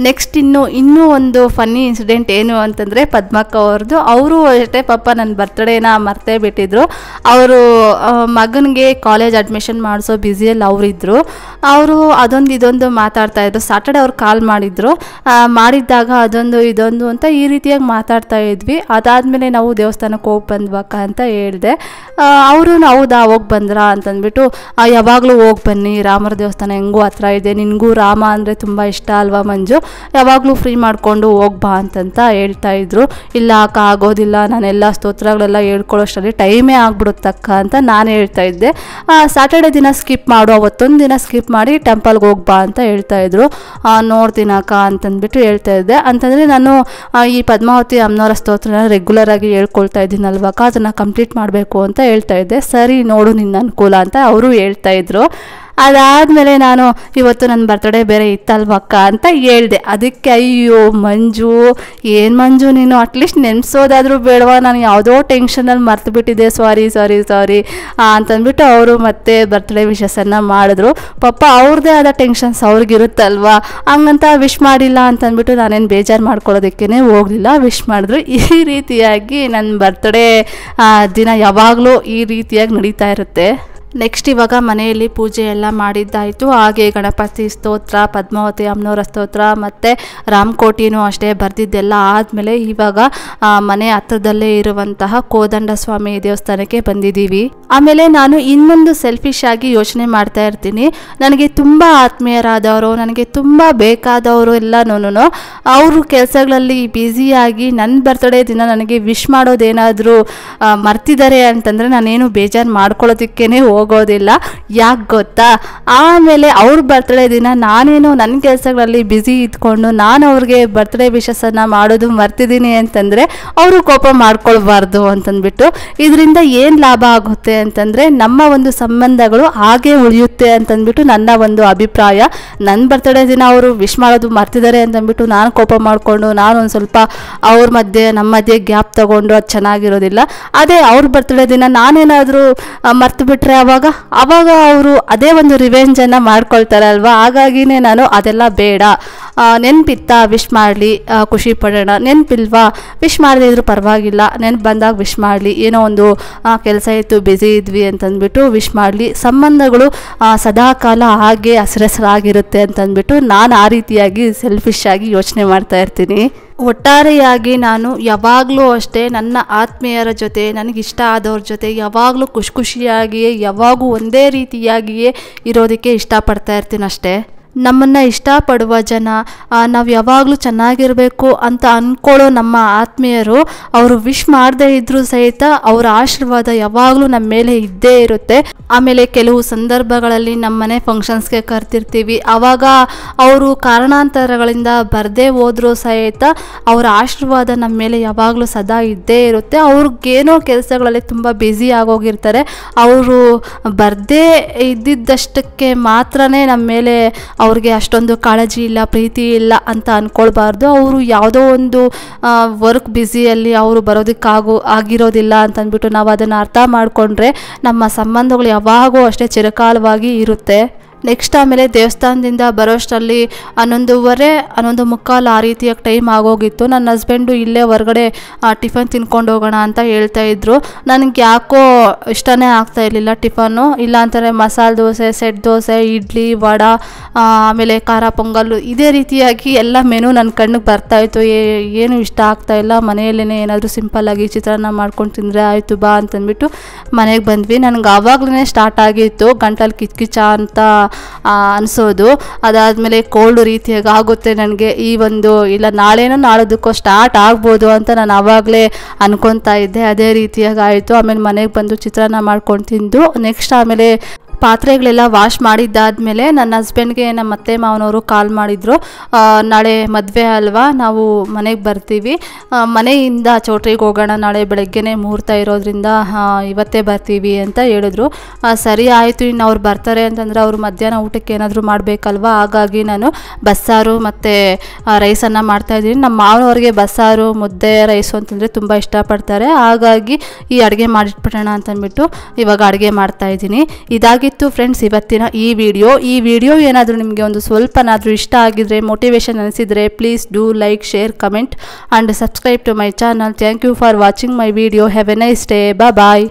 Speaker 1: ನೆಕ್ಸ್ಟ್ ಇನ್ನೂ ಒಂದು ಫನ್ನಿ ಇನ್ಸಿಡೆಂಟ್ ಏನು ಅಂತಂದರೆ ಪದ್ಮಕ್ಕ ಅವ್ರದ್ದು. ಅವರು ಅಷ್ಟೇ ಪಾಪ ನನ್ನ ಬರ್ತ್ಡೇನ ಮರ್ತೇ ಬಿಟ್ಟಿದ್ರು. ಅವರು ಮಗನಿಗೆ ಕಾಲೇಜ್ ಅಡ್ಮಿಷನ್ ಮಾಡಿಸೋ ಬ್ಯುಸಿಯಲ್ಲಿ ಅವರಿದ್ದರು. ಅವರು ಅದೊಂದು ಇದೊಂದು ಮಾತಾಡ್ತಾಯಿದ್ರು. ಸಾಟರ್ಡೆ ಅವ್ರು ಕಾಲ್ ಮಾಡಿದ್ದಾಗ ಅದೊಂದು ಇದೊಂದು ಅಂತ ಈ ರೀತಿಯಾಗಿ ಮಾತಾಡ್ತಾ ಇದ್ವಿ. ಅದಾದಮೇಲೆ ನಾವು ದೇವಸ್ಥಾನಕ್ಕೆ ಹೋಗಿ ಬಂದ್ವಕ್ಕ ಅಂತ ಹೇಳಿದೆ. ಅವರು ಹೌದಾ ಹೋಗಿ ಬಂದ್ರಾ ಅಂತಂದ್ಬಿಟ್ಟು, ಯಾವಾಗಲೂ ಹೋಗಿ ಬನ್ನಿ, ರಾಮರ ದೇವಸ್ಥಾನ ಹೆಂಗೂ ಹತ್ರ ಇದೆ, ನಿನಗೂ ರಾಮ ಅಂದರೆ ತುಂಬ ಇಷ್ಟ ಅಲ್ವಾ ಮಂಜು, ಯಾವಾಗಲೂ ಫ್ರೀ ಮಾಡಿಕೊಂಡು ಹೋಗ್ಬಾ ಅಂತಂತ ಹೇಳ್ತಾ ಇದ್ರು. ಇಲ್ಲ ಅಕ್ಕ ಆಗೋದಿಲ್ಲ, ನಾನೆಲ್ಲ ಸ್ತೋತ್ರಗಳೆಲ್ಲ ಹೇಳ್ಕೊಳ್ಳೋಷ್ಟರಲ್ಲಿ ಟೈಮೇ ಆಗ್ಬಿಡುತ್ತಕ್ಕ ಅಂತ ನಾನು ಹೇಳ್ತಾ ಇದ್ದೆ. ಸ್ಯಾಟರ್ಡೆ ದಿನ ಸ್ಕಿಪ್ ಮಾಡು, ಅವತ್ತೊಂದು ದಿನ ಸ್ಕಿಪ್ ಮಾಡಿ ಟೆಂಪಲ್ಗೆ ಹೋಗ್ಬಾ ಅಂತ ಹೇಳ್ತಾ ಇದ್ರು. ನೋಡ್ತೀನಕ್ಕ ಅಂತಂದ್ಬಿಟ್ಟು ಹೇಳ್ತಾ ಇದ್ದೆ. ಅಂತಂದರೆ ನಾನು ಈ ಪದ್ಮಾವತಿ ಅಮ್ಮನವರ ಸ್ತೋತ್ರನ ರೆಗ್ಯುಲರಾಗಿ ಹೇಳ್ಕೊಳ್ತಾ ಇದ್ದೀನಲ್ವಕ್ಕ, ಅದನ್ನು ಕಂಪ್ಲೀಟ್ ಮಾಡಬೇಕು ಅಂತ ಹೇಳ್ತಾ ಇದ್ದೆ. ಸರಿ ನೋಡು ನಿನ್ನ ಅನುಕೂಲ ಅಂತ ಅವರು ಹೇಳ್ತಾ ಇದ್ರು. ಅದಾದಮೇಲೆ ನಾನು ಇವತ್ತು ನನ್ನ ಬರ್ತ್ಡೇ ಬೇರೆ ಇತ್ತಲ್ವಕ್ಕ ಅಂತ ಹೇಳಿದೆ. ಅದಕ್ಕೆ ಅಯ್ಯೋ ಮಂಜು, ಏನು ಮಂಜು ನೀನು ಅಟ್ಲೀಸ್ಟ್ ನೆನೆಸೋದಾದರೂ ಬೇಡವಾ, ನಾನು ಯಾವುದೋ ಟೆನ್ಷನಲ್ಲಿ ಮರ್ತು ಬಿಟ್ಟಿದ್ದೆ, ಸಾರಿ ಅಂತಂದ್ಬಿಟ್ಟು ಅವರು ಮತ್ತೆ ಬರ್ತ್ಡೇ ವಿಶಸ್ಸನ್ನು ಮಾಡಿದ್ರು. ಪಾಪ ಅವ್ರದ್ದೇ ಆದ ಟೆನ್ಷನ್ಸ್ ಅವ್ರಿಗಿರುತ್ತಲ್ವ, ಹಂಗಂತ ವಿಶ್ ಮಾಡಿಲ್ಲ ಅಂತಂದ್ಬಿಟ್ಟು ನಾನೇನು ಬೇಜಾರು ಮಾಡ್ಕೊಳ್ಳೋದಕ್ಕೇ ಹೋಗಲಿಲ್ಲ, ವಿಶ್ ಮಾಡಿದ್ರು. ಈ ರೀತಿಯಾಗಿ ನನ್ನ ಬರ್ತ್ಡೇ ದಿನ ಯಾವಾಗಲೂ ಈ ರೀತಿಯಾಗಿ ನಡೀತಾ ಇರುತ್ತೆ. ನೆಕ್ಸ್ಟ್ ಇವಾಗ ಮನೆಯಲ್ಲಿ ಪೂಜೆ ಎಲ್ಲ ಮಾಡಿದ್ದಾಯಿತು. ಹಾಗೆ ಗಣಪತಿ ಸ್ತೋತ್ರ, ಪದ್ಮಾವತಿ ಅಮ್ಮನವರ ಸ್ತೋತ್ರ ಮತ್ತು ರಾಮಕೋಟಿನೂ ಅಷ್ಟೇ ಬರೆದಿದ್ದೆಲ್ಲ ಆದಮೇಲೆ ಇವಾಗ ಮನೆ ಹತ್ರದಲ್ಲೇ ಇರುವಂತಹ ಕೋದಂಡ ಸ್ವಾಮಿ ದೇವಸ್ಥಾನಕ್ಕೆ ಬಂದಿದ್ದೀವಿ. ಆಮೇಲೆ ನಾನು ಇನ್ನೊಂದು ಸೆಲ್ಫಿಶ್ ಆಗಿ ಯೋಚನೆ ಮಾಡ್ತಾ ಇರ್ತೀನಿ. ನನಗೆ ತುಂಬ ಆತ್ಮೀಯರಾದವರು, ನನಗೆ ತುಂಬ ಬೇಕಾದವರು ಎಲ್ಲನೂ ಅವರು ಕೆಲಸಗಳಲ್ಲಿ ಬ್ಯುಸಿಯಾಗಿ ನನ್ನ ಬರ್ತ್ಡೇ ದಿನ ನನಗೆ ವಿಶ್ ಮಾಡೋದೇನಾದರೂ ಮರ್ತಿದ್ದಾರೆ ಅಂತಂದರೆ ನಾನೇನು ಬೇಜಾರು ಮಾಡ್ಕೊಳ್ಳೋದಕ್ಕೇ ಹೋಗೋದಿಲ್ಲ. ಯಾಕೆ ಗೊತ್ತಾ, ಆಮೇಲೆ ಅವ್ರ ಬರ್ತ್ಡೇ ದಿನ ನಾನೇನು ನನ್ನ ಕೆಲಸಗಳಲ್ಲಿ ಬ್ಯುಸಿ ಇದ್ಕೊಂಡು ನಾನು ಅವ್ರಿಗೆ ಬರ್ತ್ಡೇ ವಿಶಸ್ಸನ್ನು ಮಾಡೋದು ಮರ್ತಿದ್ದೀನಿ ಅಂತಂದರೆ ಅವರು ಕೋಪ ಮಾಡ್ಕೊಳ್ಬಾರ್ದು ಅಂತಂದ್ಬಿಟ್ಟು, ಇದರಿಂದ ಏನು ಲಾಭ ಆಗುತ್ತೆ ಅಂತಂದರೆ ನಮ್ಮ ಒಂದು ಸಂಬಂಧಗಳು ಹಾಗೆ ಉಳಿಯುತ್ತೆ ಅಂತಂದ್ಬಿಟ್ಟು ನನ್ನ ಒಂದು ಅಭಿಪ್ರಾಯ. ನನ್ನ ಬರ್ತ್ಡೇ ದಿನ ಅವರು ವಿಶ್ ಮಾಡೋದು ಮರ್ತಿದ್ದಾರೆ ಅಂತಂದ್ಬಿಟ್ಟು ನಾನು ಕೋಪ ಮಾಡಿಕೊಂಡು ನಾನು ಒಂದು ಸ್ವಲ್ಪ ಅವ್ರ ನಮ್ಮ ಮಧ್ಯೆ ಗ್ಯಾಪ್ ತಗೊಂಡು ಅದು ಚೆನ್ನಾಗಿರೋದಿಲ್ಲ. ಅದೇ ಅವ್ರ ಬರ್ತ್ಡೇ ದಿನ ನಾನೇನಾದರೂ ಮರ್ತು ಬಿಟ್ಟರೆ ಅವಾಗ ಅವರು ಅದೇ ಒಂದು ರಿವೆಂಜನ್ನು ಮಾಡ್ಕೊಳ್ತಾರಲ್ವ. ಹಾಗಾಗಿನೇ ನಾನು ಅದೆಲ್ಲ ಬೇಡ, ನೆನಪಿತ್ತಾ ವಿಶ್ ಮಾಡಲಿ, ಖುಷಿ ಪಡೋಣ, ನೆನಪಿಲ್ವಾ ವಿಶ್ ಮಾಡದೇ ಇದ್ರೂ ಪರವಾಗಿಲ್ಲ, ನೆನಪು ಬಂದಾಗ ವಿಶ್ ಮಾಡಲಿ, ಏನೋ ಒಂದು ಕೆಲಸ ಇತ್ತು ಬ್ಯುಸಿ ಇದ್ವಿ ಅಂತಂದ್ಬಿಟ್ಟು ವಿಶ್ ಮಾಡಲಿ, ಸಂಬಂಧಗಳು ಸದಾಕಾಲ ಹಾಗೆ ಹಸಿರಾಗಿರುತ್ತೆ ಅಂತಂದ್ಬಿಟ್ಟು ನಾನು ಆ ರೀತಿಯಾಗಿ ಸೆಲ್ಫಿಶ್ ಆಗಿ ಯೋಚನೆ ಮಾಡ್ತಾ ಇರ್ತೀನಿ. ಒಟ್ಟಾರೆಯಾಗಿ ನಾನು ಯಾವಾಗಲೂ ಅಷ್ಟೇ ನನ್ನ ಆತ್ಮೀಯರ ಜೊತೆ, ನನಗಿಷ್ಟ ಆದವ್ರ ಜೊತೆ ಯಾವಾಗಲೂ ಖುಷಿಯಾಗಿಯೇ ಯಾವಾಗೂ ಒಂದೇ ರೀತಿಯಾಗಿಯೇ ಇರೋದಕ್ಕೆ ಇಷ್ಟಪಡ್ತಾ ಇರ್ತೀನಿ ಅಷ್ಟೇ. ನಮ್ಮನ್ನು ಇಷ್ಟಪಡುವ ಜನ, ನಾವು ಯಾವಾಗಲೂ ಚೆನ್ನಾಗಿರಬೇಕು ಅಂತ ಅಂದ್ಕೊಳ್ಳೋ ನಮ್ಮ ಆತ್ಮೀಯರು ಅವರು ವಿಶ್ ಮಾಡದೇ ಇದ್ದರೂ ಸಹಿತ ಅವರ ಆಶೀರ್ವಾದ ಯಾವಾಗಲೂ ನಮ್ಮ ಮೇಲೆ ಇದ್ದೇ ಇರುತ್ತೆ. ಆಮೇಲೆ ಕೆಲವು ಸಂದರ್ಭಗಳಲ್ಲಿ ನಮ್ಮ ಮನೆ ಫಂಕ್ಷನ್ಸ್ಗೆ ಕರ್ತಿರ್ತೀವಿ, ಆವಾಗ ಅವರು ಕಾರಣಾಂತರಗಳಿಂದ ಬರದೇ ಹೋದರೂ ಸಹಿತ ಅವರ ಆಶೀರ್ವಾದ ನಮ್ಮ ಮೇಲೆ ಯಾವಾಗಲೂ ಸದಾ ಇದ್ದೇ ಇರುತ್ತೆ. ಅವ್ರಿಗೇನೋ ಕೆಲಸಗಳಲ್ಲಿ ತುಂಬ ಬ್ಯುಸಿ ಆಗೋಗಿರ್ತಾರೆ, ಅವರು ಬರದೇ ಇದ್ದಿದ್ದಷ್ಟಕ್ಕೆ ಮಾತ್ರನೇ ನಮ್ಮ ಮೇಲೆ ಅವ್ರಿಗೆ ಅಷ್ಟೊಂದು ಕಾಳಜಿ ಇಲ್ಲ, ಪ್ರೀತಿ ಇಲ್ಲ ಅಂತ ಅಂದ್ಕೊಳ್ಬಾರ್ದು. ಅವರು ಯಾವುದೋ ಒಂದು ವರ್ಕ್ ಬ್ಯುಸಿಯಲ್ಲಿ ಅವರು ಆಗಿರೋದಿಲ್ಲ ಅಂತಂದ್ಬಿಟ್ಟು ನಾವು ಅದನ್ನು ಅರ್ಥ ಮಾಡಿಕೊಂಡ್ರೆ ನಮ್ಮ ಸಂಬಂಧಗಳು ಯಾವಾಗೂ ಅಷ್ಟೇ ಚಿರಕಾಲವಾಗಿ ಇರುತ್ತೆ. ನೆಕ್ಸ್ಟ್ ಆಮೇಲೆ ದೇವಸ್ಥಾನದಿಂದ ಬರೋಷ್ಟರಲ್ಲಿ 11:15 11:45 ಆ ರೀತಿಯಾಗಿ ಟೈಮ್ ಆಗೋಗಿತ್ತು. ನನ್ನ ಹಸ್ಬೆಂಡು ಇಲ್ಲೇ ಹೊರಗಡೆ ಟಿಫನ್ ತಿನ್ಕೊಂಡು ಹೋಗೋಣ ಅಂತ ಹೇಳ್ತಾ ಇದ್ರು. ನನಗೆ ಯಾಕೋ ಇಷ್ಟನೇ ಆಗ್ತಾ ಇರಲಿಲ್ಲ ಟಿಫನ್ನು. ಇಲ್ಲ ಅಂತಾರೆ ಮಸಾಲೆ ದೋಸೆ, ಸೆಟ್ ದೋಸೆ, ಇಡ್ಲಿ, ವಡೆ, ಆಮೇಲೆ ಖಾರ ಪೊಂಗಲ್ಲು, ಇದೇ ರೀತಿಯಾಗಿ ಎಲ್ಲ ಮೆನು ನನ್ನ ಕಣ್ಣಿಗೆ ಬರ್ತಾಯಿತ್ತು. ಏನು ಇಷ್ಟ ಆಗ್ತಾಯಿಲ್ಲ. ಮನೆಯಲ್ಲೇ ಏನಾದರೂ ಸಿಂಪಲ್ಲಾಗಿ ಚಿತ್ರಾನ್ನ ಮಾಡ್ಕೊಂಡು ತಿಂದರೆ ಆಯಿತು ಬಾ ಅಂತಂದ್ಬಿಟ್ಟು ಮನೆಗೆ ಬಂದ್ವಿ. ನನಗೆ ಆವಾಗಲೇ ಸ್ಟಾರ್ಟ್ ಆಗಿತ್ತು ಗಂಟಲು ಕಿಚ್ಕಿಚ್ಚ ಅಂತ ಅನಿಸೋದು. ಅದಾದಮೇಲೆ ಕೋಲ್ಡ್ ರೀತಿಯಾಗಿ ಆಗುತ್ತೆ ನನಗೆ. ಈ ಒಂದು ಇಲ್ಲ ನಾಳೆನೋ ನಾಳೋದಕ್ಕೋ ಸ್ಟಾರ್ಟ್ ಆಗ್ಬೋದು ಅಂತ ನಾನು ಆವಾಗಲೇ ಅನ್ಕೊತಾ ಇದ್ದೆ. ಅದೇ ರೀತಿಯಾಗಿ ಆಯಿತು. ಆಮೇಲೆ ಮನೆಗೆ ಬಂದು ಚಿತ್ರಾನ್ನ ಮಾಡ್ಕೊಂಡು ತಿಂದು ನೆಕ್ಸ್ಟ್ ಆಮೇಲೆ ಪಾತ್ರೆಗಳೆಲ್ಲ ವಾಶ್ ಮಾಡಿದ್ದಾದಮೇಲೆ ನನ್ನ ಹಸ್ಬೆಂಡ್ಗೆ ನಮ್ಮ ಅತ್ತೆ ಮಾವನವರು ಕಾಲ್ ಮಾಡಿದರು. ನಾಳೆ ಮದುವೆ ಅಲ್ವಾ, ನಾವು ಮನೆಗೆ ಬರ್ತೀವಿ, ಮನೆಯಿಂದ ಚೌಟ್ರಿಗೆ ಹೋಗೋಣ, ನಾಳೆ ಬೆಳಗ್ಗೆನೇ ಮುಹೂರ್ತ ಇರೋದ್ರಿಂದ ಇವತ್ತೇ ಬರ್ತೀವಿ ಅಂತ ಹೇಳಿದ್ರು. ಸರಿ ಆಯಿತು, ಇನ್ನು ಅವ್ರು ಬರ್ತಾರೆ ಅಂತಂದರೆ ಅವರು ಮಧ್ಯಾಹ್ನ ಊಟಕ್ಕೆ ಏನಾದರೂ ಮಾಡಬೇಕಲ್ವ. ಹಾಗಾಗಿ ನಾನು ಬಸ್ಸಾರು ಮತ್ತು ರೈಸನ್ನು ಮಾಡ್ತಾಯಿದ್ದೀನಿ. ನಮ್ಮ ಮಾವನವ್ರಿಗೆ ಬಸ್ಸಾರು, ಮುದ್ದೆ, ರೈಸು ಅಂತಂದರೆ ತುಂಬ ಇಷ್ಟಪಡ್ತಾರೆ. ಹಾಗಾಗಿ ಈ ಅಡುಗೆ ಮಾಡಿಟ್ಬಿಡೋಣ ಅಂತಂದ್ಬಿಟ್ಟು ಇವಾಗ ಅಡುಗೆ ಮಾಡ್ತಾಯಿದ್ದೀನಿ. ಇದಾಗಿತ್ತು ಫ್ರೆಂಡ್ಸ್ ಇವತ್ತಿನ ಈ ವಿಡಿಯೋ ಏನಾದರೂ ನಿಮಗೆ ಒಂದು ಸ್ವಲ್ಪನಾದರೂ ಇಷ್ಟ ಆಗಿದ್ರೆ, ಮೋಟಿವೇಶನ್ ಅನಿಸಿದರೆ, please do like, share, comment and subscribe to my channel. Thank you for watching my video. Have a nice day. Bye.